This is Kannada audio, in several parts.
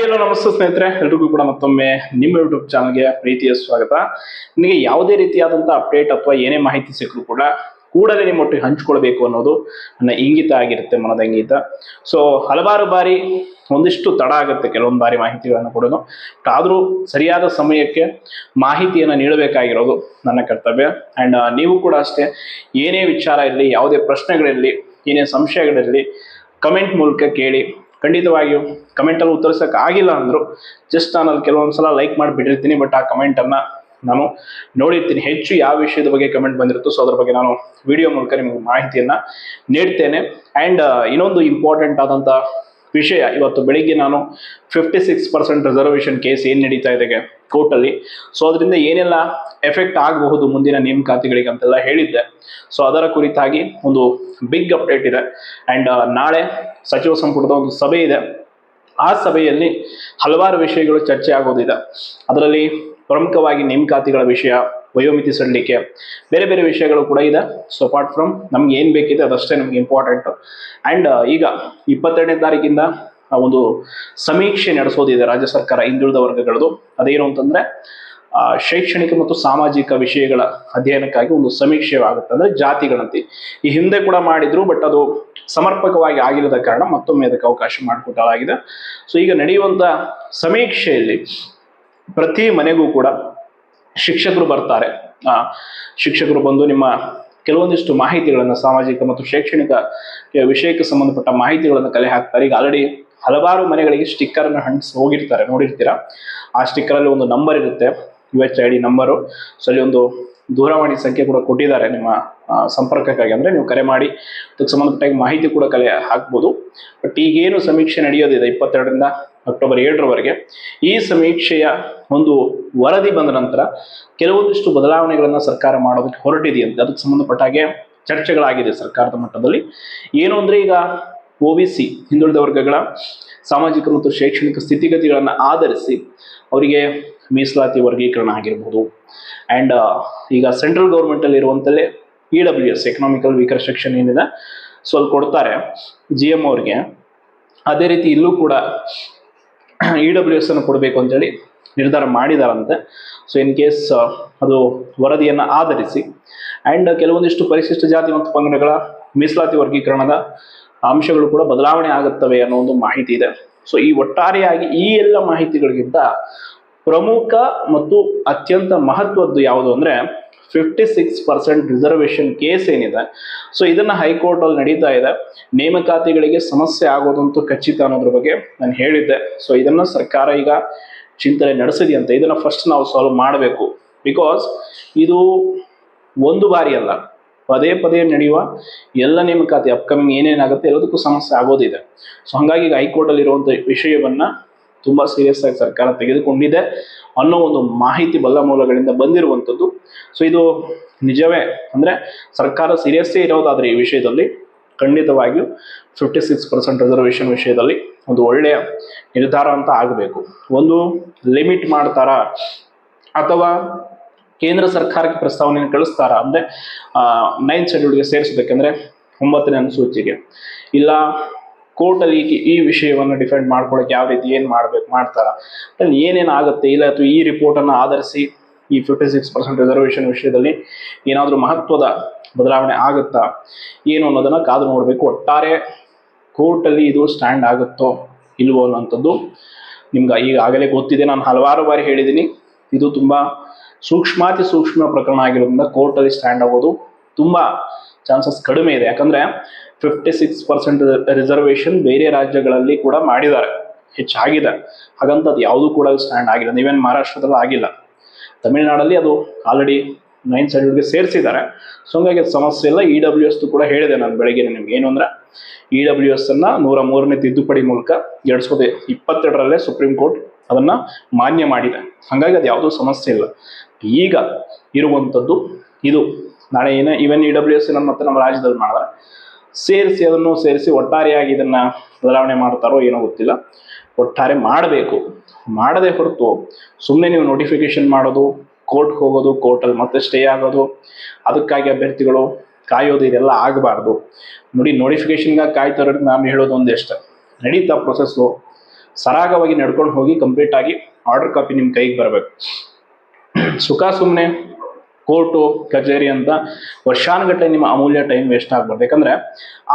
ಹಲೋ ನಮಸ್ತೆ ಸ್ನೇಹಿತರೆ, ಎಲ್ರಿಗೂ ಕೂಡ ಮತ್ತೊಮ್ಮೆ ನಿಮ್ಮ ಯೂಟ್ಯೂಬ್ ಚಾನಲ್ಗೆ ಪ್ರೀತಿಯ ಸ್ವಾಗತ. ನಿಮಗೆ ಯಾವುದೇ ರೀತಿಯಾದಂತಹ ಅಪ್ಡೇಟ್ ಅಥವಾ ಏನೇ ಮಾಹಿತಿ ಸಿಕ್ಕರೂ ಕೂಡ ಕೂಡಲೇ ನಿಮ್ಮೊಟ್ಟಿಗೆ ಹಂಚ್ಕೊಳ್ಬೇಕು ಅನ್ನೋದು ನನ್ನ ಇಂಗಿತ ಆಗಿರುತ್ತೆ, ಮನದ ಇಂಗಿತ. ಸೊ ಹಲವಾರು ಬಾರಿ ಒಂದಿಷ್ಟು ತಡ ಆಗುತ್ತೆ ಕೆಲವೊಂದು ಬಾರಿ ಮಾಹಿತಿಗಳನ್ನು ಕೊಡೋದು. ಆದರೂ ಸರಿಯಾದ ಸಮಯಕ್ಕೆ ಮಾಹಿತಿಯನ್ನು ನೀಡಬೇಕಾಗಿರೋದು ನನ್ನ ಕರ್ತವ್ಯ. ಆ್ಯಂಡ್ ನೀವು ಕೂಡ ಅಷ್ಟೇ, ಏನೇ ವಿಚಾರ ಇರಲಿ, ಯಾವುದೇ ಪ್ರಶ್ನೆಗಳಿರಲಿ, ಏನೇ ಸಂಶಯಗಳಿರಲಿ, ಕಮೆಂಟ್ ಮೂಲಕ ಕೇಳಿ. ಖಂಡಿತವಾಗಿಯೂ ಕಮೆಂಟಲ್ಲಿ ಉತ್ತರಿಸೋಕೆ ಆಗಿಲ್ಲ ಅಂದರು ಜಸ್ಟ್ ನಾನು ಅಲ್ಲಿ ಕೆಲವೊಂದ್ಸಲ ಲೈಕ್ ಮಾಡಿ ಬಿಟ್ಟಿರ್ತೀನಿ, ಬಟ್ ಆ ಕಮೆಂಟನ್ನು ನಾನು ನೋಡಿರ್ತೀನಿ. ಹೆಚ್ಚು ಯಾವ ವಿಷಯದ ಬಗ್ಗೆ ಕಮೆಂಟ್ ಬಂದಿರುತ್ತೋ ಸೊ ಅದ್ರ ಬಗ್ಗೆ ನಾನು ವಿಡಿಯೋ ಮೂಲಕ ನಿಮಗೆ ಮಾಹಿತಿಯನ್ನು ನೀಡ್ತೇನೆ. ಆ್ಯಂಡ್ ಇನ್ನೊಂದು ಇಂಪಾರ್ಟೆಂಟ್ ಆದಂಥ ವಿಷಯ, ಇವತ್ತು ಬೆಳಿಗ್ಗೆ ನಾನು 56% ರಿಸರ್ವೇಷನ್ ಕೇಸ್ ಏನು ನಡೀತಾ ಇದೆ ಕೋರ್ಟಲ್ಲಿ, ಸೊ ಅದರಿಂದ ಏನೆಲ್ಲ ಎಫೆಕ್ಟ್ ಆಗಬಹುದು ಮುಂದಿನ ನೇಮಕಾತಿಗಳಿಗೆ ಅಂತೆಲ್ಲ ಹೇಳಿದ್ದೆ. ಸೊ ಅದರ ಕುರಿತಾಗಿ ಒಂದು ಬಿಗ್ ಅಪ್ಡೇಟ್ ಇದೆ. ಆ್ಯಂಡ್ ನಾಳೆ ಸಚಿವ ಸಂಪುಟದ ಒಂದು ಸಭೆ ಇದೆ. ಆ ಸಭೆಯಲ್ಲಿ ಹಲವಾರು ವಿಷಯಗಳು ಚರ್ಚೆ ಆಗೋದಿದೆ. ಅದರಲ್ಲಿ ಪ್ರಮುಖವಾಗಿ ನೇಮಕಾತಿಗಳ ವಿಷಯ, ವಯೋಮಿತಿ ಸಡಿಲಿಕೆ, ಬೇರೆ ಬೇರೆ ವಿಷಯಗಳು ಕೂಡ ಇದೆ. ಸೊ ಅಪಾರ್ಟ್ ಫ್ರಮ್ ನಮ್ಗೆ ಏನು ಬೇಕಿದೆ ಅದಷ್ಟೇ ನಮ್ಗೆ ಇಂಪಾರ್ಟೆಂಟು. ಆ್ಯಂಡ್ ಈಗ 22ನೇ ತಾರೀಕಿಂದ ಒಂದು ಸಮೀಕ್ಷೆ ನಡೆಸೋದಿದೆ ರಾಜ್ಯ ಸರ್ಕಾರ ಹಿಂದುಳಿದ ವರ್ಗಗಳದು. ಅದೇನು ಅಂತಂದರೆ ಶೈಕ್ಷಣಿಕ ಮತ್ತು ಸಾಮಾಜಿಕ ವಿಷಯಗಳ ಅಧ್ಯಯನಕ್ಕಾಗಿ ಒಂದು ಸಮೀಕ್ಷೆ ಆಗುತ್ತೆ. ಅಂದರೆ ಜಾತಿಗಣತಿ ಈ ಹಿಂದೆ ಕೂಡ ಮಾಡಿದ್ರು, ಬಟ್ ಅದು ಸಮರ್ಪಕವಾಗಿ ಆಗಿಲ್ಲದ ಕಾರಣ ಮತ್ತೊಮ್ಮೆ ಅದಕ್ಕೆ ಅವಕಾಶ ಮಾಡಿಕೊಡಲಾಗಿದೆ. ಸೊ ಈಗ ನಡೆಯುವಂಥ ಸಮೀಕ್ಷೆಯಲ್ಲಿ ಪ್ರತಿ ಮನೆಗೂ ಕೂಡ ಶಿಕ್ಷಕರು ಬರ್ತಾರೆ. ಶಿಕ್ಷಕರು ಬಂದು ನಿಮ್ಮ ಕೆಲವೊಂದಿಷ್ಟು ಮಾಹಿತಿಗಳನ್ನು, ಸಾಮಾಜಿಕ ಮತ್ತು ಶೈಕ್ಷಣಿಕ ವಿಷಯಕ್ಕೆ ಸಂಬಂಧಪಟ್ಟ ಮಾಹಿತಿಗಳನ್ನು ಕಲೆ ಹಾಕ್ತಾರೆ. ಈಗ ಆಲ್ರೆಡಿ ಹಲವಾರು ಮನೆಗಳಿಗೆ ಸ್ಟಿಕ್ಕರನ್ನು ಅಂಟಿಸಿ ಹೋಗಿರ್ತಾರೆ, ನೋಡಿರ್ತೀರ. ಆ ಸ್ಟಿಕ್ಕರಲ್ಲಿ ಒಂದು ನಂಬರ್ ಇರುತ್ತೆ, UHID ನಂಬರು. ಸೊ ಅಲ್ಲಿ ಒಂದು ದೂರವಾಣಿ ಸಂಖ್ಯೆ ಕೂಡ ಕೊಟ್ಟಿದ್ದಾರೆ ನಿಮ್ಮ ಸಂಪರ್ಕಕ್ಕಾಗಿ. ಅಂದರೆ ನೀವು ಕರೆ ಮಾಡಿ ಅದಕ್ಕೆ ಸಂಬಂಧಪಟ್ಟ ಮಾಹಿತಿ ಕೂಡ ಕಲೆ ಹಾಕ್ಬೋದು. ಬಟ್ ಈಗೇನು ಸಮೀಕ್ಷೆ ನಡೆಯೋದಿದೆ 22ರಿಂದ ಅಕ್ಟೋಬರ್ 7ರವರೆಗೆ, ಈ ಸಮೀಕ್ಷೆಯ ಒಂದು ವರದಿ ಬಂದ ನಂತರ ಕೆಲವೊಂದಿಷ್ಟು ಬದಲಾವಣೆಗಳನ್ನು ಸರ್ಕಾರ ಮಾಡೋದಕ್ಕೆ ಹೊರಟಿದೆಯಂತೆ. ಅದಕ್ಕೆ ಸಂಬಂಧಪಟ್ಟ ಹಾಗೆ ಚರ್ಚೆಗಳಾಗಿದೆ ಸರ್ಕಾರದ ಮಟ್ಟದಲ್ಲಿ. ಏನು ಅಂದರೆ, ಈಗ OBC ಹಿಂದುಳಿದ ವರ್ಗಗಳ ಸಾಮಾಜಿಕ ಮತ್ತು ಶೈಕ್ಷಣಿಕ ಸ್ಥಿತಿಗತಿಗಳನ್ನು ಆಧರಿಸಿ ಅವರಿಗೆ ಮೀಸಲಾತಿ ವರ್ಗೀಕರಣ ಆಗಿರ್ಬೋದು. ಆ್ಯಂಡ್ ಈಗ ಸೆಂಟ್ರಲ್ ಗೌರ್ಮೆಂಟಲ್ಲಿ ಇರುವಂತಲೇ EWS ಎಕನಾಮಿಕಲ್ ವೀಕರ್ ಸೆಕ್ಷನ್ ಏನಿದೆ, ಸೊ ಅಲ್ಲಿ ಕೊಡ್ತಾರೆ GM ಅವ್ರಿಗೆ. ಅದೇ ರೀತಿ ಇಲ್ಲೂ ಕೂಡ EWS ಅನ್ನು ಕೊಡಬೇಕು ಅಂತೇಳಿ ನಿರ್ಧಾರ ಮಾಡಿದಾರಂತೆ. ಸೊ ಇನ್ ಕೇಸ್ ಅದು ವರದಿಯನ್ನು ಆಧರಿಸಿ ಆ್ಯಂಡ್ ಕೆಲವೊಂದಿಷ್ಟು ಪರಿಶಿಷ್ಟ ಜಾತಿ ಮತ್ತು ಪಂಗಡಗಳ ಮೀಸಲಾತಿ ವರ್ಗೀಕರಣದ ಅಂಶಗಳು ಕೂಡ ಬದಲಾವಣೆ ಆಗುತ್ತವೆ ಅನ್ನೋ ಒಂದು ಮಾಹಿತಿ ಇದೆ. ಸೊ ಈ ಒಟ್ಟಾರೆಯಾಗಿ ಈ ಎಲ್ಲ ಮಾಹಿತಿಗಳಿಗಿಂತ ಪ್ರಮುಖ ಮತ್ತು ಅತ್ಯಂತ ಮಹತ್ವದ್ದು ಯಾವುದು ಅಂದರೆ 56% ರಿಸರ್ವೇಷನ್ ಕೇಸ್ ಏನಿದೆ. ಸೊ ಇದನ್ನು ಹೈಕೋರ್ಟಲ್ಲಿ ನಡೀತಾ ಇದೆ. ನೇಮಕಾತಿಗಳಿಗೆ ಸಮಸ್ಯೆ ಆಗೋದಂತೂ ಖಚಿತ ಅನ್ನೋದ್ರ ಬಗ್ಗೆ ನಾನು ಹೇಳಿದ್ದೆ. ಸೊ ಇದನ್ನು ಸರ್ಕಾರ ಈಗ ಚಿಂತನೆ ನಡೆಸಿದೆಯಂತೆ. ಇದನ್ನು ಫಸ್ಟ್ ನಾವು ಸಾಲ್ವ್ ಮಾಡಬೇಕು. ಬಿಕಾಸ್ ಇದು ಒಂದು ಬಾರಿ ಅಲ್ಲ, ಪದೇ ಪದೇ ನಡೆಯುವ ಎಲ್ಲ ನೇಮಕಾತಿ ಅಪ್ಕಮಿಂಗ್ ಏನೇನಾಗುತ್ತೆ ಎಲ್ಲದಕ್ಕೂ ಸಮಸ್ಯೆ ಆಗೋದಿದೆ. ಸೊ ಹಾಗಾಗಿ ಈಗ ಹೈಕೋರ್ಟಲ್ಲಿ ಇರುವಂಥ ವಿಷಯವನ್ನು ತುಂಬ ಸೀರಿಯಸ್ ಆಗಿ ಸರ್ಕಾರ ತೆಗೆದುಕೊಂಡಿದೆ ಅನ್ನೋ ಒಂದು ಮಾಹಿತಿ ಬಲ್ಲ ಮೂಲಗಳಿಂದ ಬಂದಿರುವಂಥದ್ದು. ಸೊ ಇದು ನಿಜವೇ ಅಂದರೆ ಸರ್ಕಾರ ಸೀರಿಯಸ್ಸೇ ಇರೋದಾದರೆ ಈ ವಿಷಯದಲ್ಲಿ ಖಂಡಿತವಾಗಿಯೂ 56% ರಿಸರ್ವೇಷನ್ ವಿಷಯದಲ್ಲಿ ಒಂದು ಒಳ್ಳೆಯ ನಿರ್ಧಾರ ಅಂತ ಆಗಬೇಕು. ಒಂದು ಲಿಮಿಟ್ ಮಾಡ್ತಾರಾ ಅಥವಾ ಕೇಂದ್ರ ಸರ್ಕಾರಕ್ಕೆ ಪ್ರಸ್ತಾವನೆಯನ್ನು ಕಳಿಸ್ತಾರಾ ಅಂದರೆ 9th ಶೆಡ್ಯೂಲ್ಗೆ ಸೇರಿಸಬೇಕಂದ್ರೆ 9ನೇ ಅನುಸೂಚಿಗೆ, ಇಲ್ಲ ಕೋರ್ಟಲ್ಲಿ ಈ ವಿಷಯವನ್ನು ಡಿಫೆಂಡ್ ಮಾಡ್ಕೊಳ್ಳೋಕೆ ಯಾವ ರೀತಿ ಏನು ಮಾಡ್ತಾರಾ, ಅಲ್ಲಿ ಏನೇನು ಆಗುತ್ತೆ, ಇಲ್ಲ ಅಥವಾ ಈ ರಿಪೋರ್ಟನ್ನು ಆಧರಿಸಿ ಈ 56% ರಿಸರ್ವೇಷನ್ ವಿಷಯದಲ್ಲಿ ಏನಾದರೂ ಮಹತ್ವದ ಬದಲಾವಣೆ ಆಗುತ್ತಾ ಏನು ಅನ್ನೋದನ್ನು ಕಾದು ನೋಡಬೇಕು. ಒಟ್ಟಾರೆ ಕೋರ್ಟಲ್ಲಿ ಇದು ಸ್ಟ್ಯಾಂಡ್ ಆಗುತ್ತೋ ಇಲ್ವೋ ಅನ್ನೋಂಥದ್ದು ನಿಮ್ಗೆ ಈಗಾಗಲೇ ಗೊತ್ತಿದೆ. ನಾನು ಹಲವಾರು ಬಾರಿ ಹೇಳಿದ್ದೀನಿ, ಇದು ತುಂಬ ಸೂಕ್ಷ್ಮ ಪ್ರಕರಣ ಆಗಿರೋದ್ರಿಂದ ಕೋರ್ಟಲ್ಲಿ ಸ್ಟ್ಯಾಂಡ್ ಆಗೋದು ತುಂಬ ಚಾನ್ಸಸ್ ಕಡಿಮೆ ಇದೆ. ಯಾಕಂದರೆ 56% ರಿಸರ್ವೇಷನ್ ಬೇರೆ ರಾಜ್ಯಗಳಲ್ಲಿ ಕೂಡ ಮಾಡಿದ್ದಾರೆ, ಹೆಚ್ಚಾಗಿದೆ. ಹಾಗಂತ ಅದು ಯಾವುದೂ ಕೂಡ ಸ್ಟ್ಯಾಂಡ್ ಆಗಿಲ್ಲ. ನೀವೇನು ಮಹಾರಾಷ್ಟ್ರದಲ್ಲಿ ಆಗಿಲ್ಲ, ತಮಿಳುನಾಡಲ್ಲಿ ಅದು ಆಲ್ರೆಡಿ 9th ಶೆಡ್ಯೂಲ್ಗೆ ಸೇರಿಸಿದ್ದಾರೆ. ಸೊ ಹಂಗಾಗಿ ಅದು ಸಮಸ್ಯೆ ಇಲ್ಲ. EWS ಕೂಡ ಹೇಳಿದೆ ನಾನು ಬೆಳಗ್ಗೆ ನಿಮ್ಗೆ. ಏನು ಅಂದರೆ EWS ಅನ್ನು 103ನೇ ತಿದ್ದುಪಡಿ ಮೂಲಕ 2022ರಲ್ಲೇ ಸುಪ್ರೀಂ ಕೋರ್ಟ್ ಅದನ್ನು ಮಾನ್ಯ ಮಾಡಿದೆ. ಹಾಗಾಗಿ ಅದು ಯಾವುದೂ ಸಮಸ್ಯೆ ಇಲ್ಲ. ಈಗ ಇರುವಂಥದ್ದು ಇದು. ನಾಳೆ ಈವನ್ EWS ಮತ್ತೆ ನಮ್ಮ ರಾಜ್ಯದಲ್ಲಿ ಮಾಡಿದ್ರೆ ಅದನ್ನು ಸೇರಿಸಿ ಒಟ್ಟಾರೆಯಾಗಿ ಇದನ್ನು ಬದಲಾವಣೆ ಮಾಡ್ತಾರೋ ಏನೋ ಗೊತ್ತಿಲ್ಲ. ಒಟ್ಟಾರೆ ಮಾಡಬೇಕು. ಮಾಡದೆ ಹೊರತು ಸುಮ್ಮನೆ ನೀವು ನೋಟಿಫಿಕೇಶನ್ ಮಾಡೋದು, ಕೋರ್ಟ್ಗೆ ಹೋಗೋದು, ಕೋರ್ಟಲ್ಲಿ ಮತ್ತೆ ಸ್ಟೇ ಆಗೋದು, ಅದಕ್ಕಾಗಿ ಅಭ್ಯರ್ಥಿಗಳು ಕಾಯೋದು, ಇದೆಲ್ಲ ಆಗಬಾರ್ದು. ನೋಡಿ, ನೋಟಿಫಿಕೇಶನ್ಗಾಗಿ ಕಾಯ್ತಾರೋರಿಗೆ ನಾನು ಹೇಳೋದು ಒಂದೇ ಇಷ್ಟ, ನಡೀತಾ ಪ್ರೊಸೆಸ್ಸು. ಸರಾಗವಾಗಿ ನಡ್ಕೊಂಡು ಹೋಗಿ ಕಂಪ್ಲೀಟ್ ಆಗಿ ಆರ್ಡರ್ ಕಾಪಿ ನಿಮ್ಮ ಕೈಗೆ ಬರಬೇಕು. ಸುಖ ಸುಮ್ಮನೆ ಕೋರ್ಟು ಕಚೇರಿ ಅಂತ ವರ್ಷಾನುಗಟ್ಟಲೆ ನಿಮ್ಮ ಅಮೂಲ್ಯ ಟೈಮ್ ವೇಸ್ಟ್ ಆಗ್ಬಾರ್ದು. ಯಾಕಂದ್ರೆ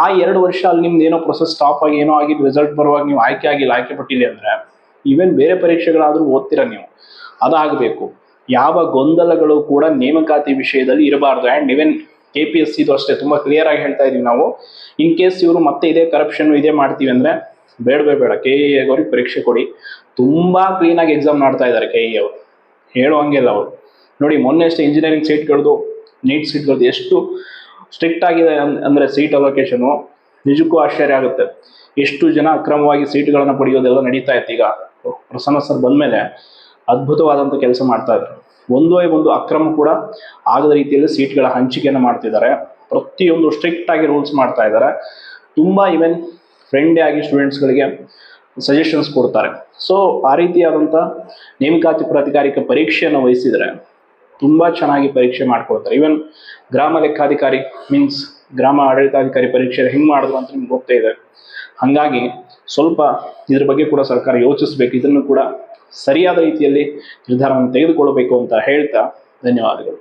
ಆ 2 ವರ್ಷ ಅಲ್ಲಿ ನಿಮ್ದು ಏನೋ ಪ್ರೊಸೆಸ್ ಸ್ಟಾಪ್ ಆಗಿ ಏನೋ ಆಗಿ ರಿಸಲ್ಟ್ ಬರುವಾಗ ನೀವು ಆಯ್ಕೆ ಪಟ್ಟಿಲ್ಲ ಅಂದ್ರೆ ಈವನ್ ಬೇರೆ ಪರೀಕ್ಷೆಗಳಾದ್ರೂ ಓದ್ತೀರಾ ನೀವು, ಅದಾಗಬೇಕು. ಯಾವ ಗೊಂದಲಗಳು ಕೂಡ ನೇಮಕಾತಿ ವಿಷಯದಲ್ಲಿ ಇರಬಾರ್ದು. ಆ್ಯಂಡ್ ಈವನ್ KPSC ಇದು ಅಷ್ಟೇ, ತುಂಬಾ ಕ್ಲಿಯರ್ ಆಗಿ ಹೇಳ್ತಾ ಇದೀವಿ ನಾವು. ಇನ್ ಕೇಸ್ ಇವರು ಮತ್ತೆ ಇದೇ ಕರಪ್ಷನ್ ಇದೇ ಮಾಡ್ತೀವಿ ಅಂದ್ರೆ ಬೇಡ KE ಅವ್ರಿಗೆ ಪರೀಕ್ಷೆ ಕೊಡಿ. ತುಂಬಾ ಕ್ಲೀನ್ ಆಗಿ ಎಕ್ಸಾಮ್ ಮಾಡ್ತಾ ಇದ್ದಾರೆ KE ಅವರು, ಹೇಳುವಂಗಿಲ್ಲ ಅವರು. ನೋಡಿ ಮೊನ್ನೆ ಅಷ್ಟೇ ಇಂಜಿನಿಯರಿಂಗ್ ಸೀಟ್ಗಳದ್ದು ನೀಟ್ ಸೀಟ್ಗಳದ್ದು ಎಷ್ಟು ಸ್ಟ್ರಿಕ್ಟ್ ಆಗಿದೆ ಅಂದ್ರೆ ಸೀಟ್ ಅಲೋಕೇಶನು ನಿಜಕ್ಕೂ ಆಶ್ಚರ್ಯ ಆಗುತ್ತೆ. ಎಷ್ಟು ಜನ ಅಕ್ರಮವಾಗಿ ಸೀಟ್ಗಳನ್ನ ಪಡೆಯೋದೆಲ್ಲ ನಡೀತಾ ಇತ್ತು. ಈಗ ಪ್ರಸನ್ನ ಸರ್ ಬಂದ್ಮೇಲೆ ಅದ್ಭುತವಾದಂಥ ಕೆಲಸ ಮಾಡ್ತಾ ಇದ್ದಾರೆ. ಒಂದು ಅಕ್ರಮ ಕೂಡ ಆಗದ ರೀತಿಯಲ್ಲಿ ಸೀಟ್ಗಳ ಹಂಚಿಕೆಯನ್ನು ಮಾಡ್ತಿದ್ದಾರೆ. ಪ್ರತಿಯೊಂದು ಸ್ಟ್ರಿಕ್ಟ್ ಆಗಿ ರೂಲ್ಸ್ ಮಾಡ್ತಾ ಇದ್ದಾರೆ. ತುಂಬಾ ಈವನ್ ಫ್ರೆಂಡ್ಲಿ ಆಗಿ ಸ್ಟೂಡೆಂಟ್ಸ್ಗಳಿಗೆ ಸಜೆಷನ್ಸ್ ಕೊಡ್ತಾರೆ. ಸೊ ಆ ರೀತಿಯಾದಂಥ ನೇಮಕಾತಿ ಪ್ರಾಧಿಕಾರಿಕ ಪರೀಕ್ಷೆಯನ್ನು ವಹಿಸಿದರೆ ತುಂಬಾ ಚೆನ್ನಾಗಿ ಪರೀಕ್ಷೆ ಮಾಡ್ಕೊಡ್ತಾರೆ. ಈವನ್ ಗ್ರಾಮ ಲೆಕ್ಕಾಧಿಕಾರಿ ಮೀನ್ಸ್ ಗ್ರಾಮ ಆಡಳಿತಾಧಿಕಾರಿ ಪರೀಕ್ಷೆ ಹೆಂಗೆ ಮಾಡಿದ್ರು ಅಂತ ನಿಮ್ಗೆ ಗೊತ್ತೇ ಇದೆ. ಹಾಗಾಗಿ ಸ್ವಲ್ಪ ಇದ್ರ ಬಗ್ಗೆ ಕೂಡ ಸರ್ಕಾರ ಯೋಚಿಸಬೇಕು. ಇದನ್ನು ಕೂಡ ಸರಿಯಾದ ರೀತಿಯಲ್ಲಿ ನಿರ್ಧಾರವನ್ನು ತೆಗೆದುಕೊಳ್ಳಬೇಕು ಅಂತ ಹೇಳ್ತಾ ಧನ್ಯವಾದಗಳು.